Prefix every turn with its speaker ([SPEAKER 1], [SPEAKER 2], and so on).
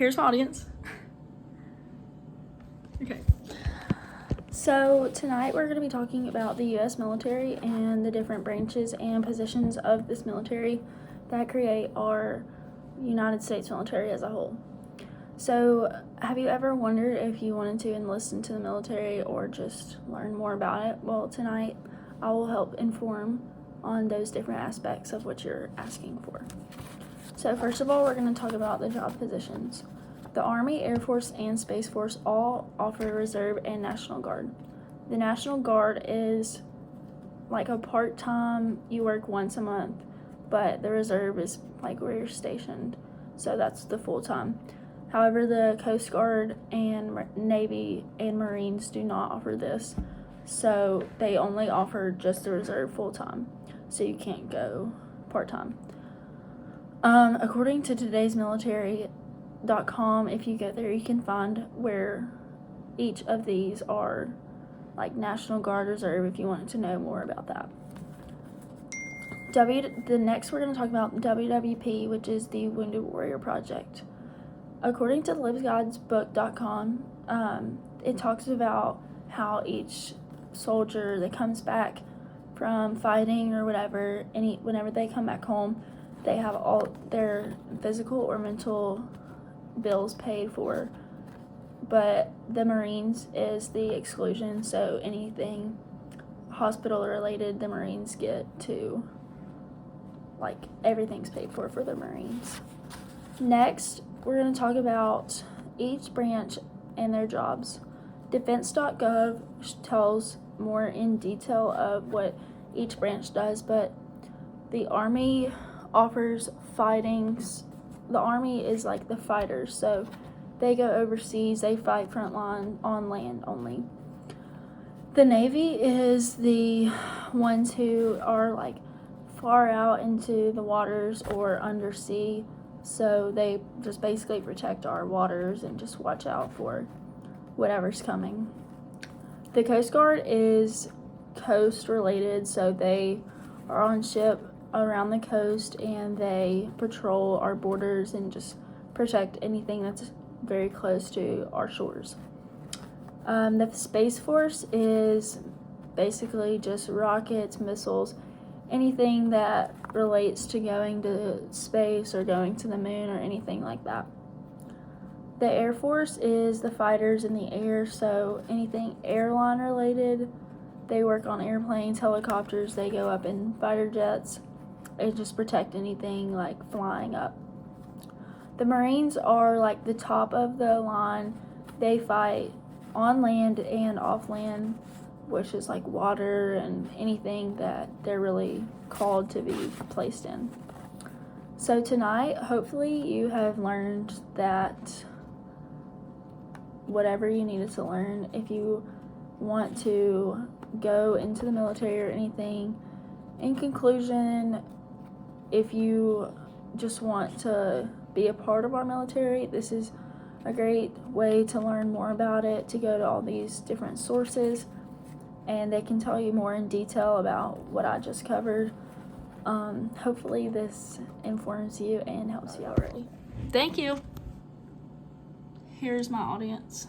[SPEAKER 1] here's my audience. Okay. So tonight we're going to be talking about the U.S. military and the different branches and positions of this military that create our United States military as a whole. So have you ever wondered if you wanted to enlist into the military or just learn more about it? Well, tonight I will help inform on those different aspects of what you're asking for. So first of all, we're going to talk about the job positions. The Army, Air Force, and Space Force all offer Reserve and National Guard. The National Guard is like a part-time, you work once a month, but the Reserve is like where you're stationed, so that's the full-time. However, the Coast Guard and Navy and Marines do not offer this, so they only offer just the Reserve full-time, so you can't go part-time. According to today's military.com, if you go there, you can find where each of these are, like National Guard, Reserve, if you wanted to know more about that. The next we're going to talk about WWP, which is the Wounded Warrior Project. According to LivesGuidesBook.com, it talks about how each soldier that comes back from fighting or whatever, whenever they come back home, they have all their physical or mental bills paid for, but the Marines is the exclusion, so anything hospital related the Marines get to, like, everything's paid for the Marines. Next, we're going to talk about each branch and their jobs. Defense.gov tells more in detail of what each branch does, but the Army offers fightings. The Army is like the fighters, so they go overseas, they fight frontline on land only. The Navy is the ones who are like far out into the waters or undersea, so they just basically protect our waters and just watch out for whatever's coming. The Coast Guard is coast related, so they are on ship around the coast and they patrol our borders and just protect anything that's very close to our shores. The Space Force is basically just rockets, missiles, anything that relates to going to space or going to the moon or anything like that. The Air Force is the fighters in the air, so anything airline related. They work on airplanes, helicopters, they go up in fighter jets and just protect anything like flying up. The Marines are like the top of the line. They fight on land and off land, which is like water and anything that they're really called to be placed in. So tonight, hopefully you have learned that whatever you needed to learn. If you want to go into the military or anything, in conclusion, if you just want to be a part of our military, this is a great way to learn more about it, to go to all these different sources, and they can tell you more in detail about what I just covered. Hopefully this informs you and helps you already. Thank you. Here's my audience.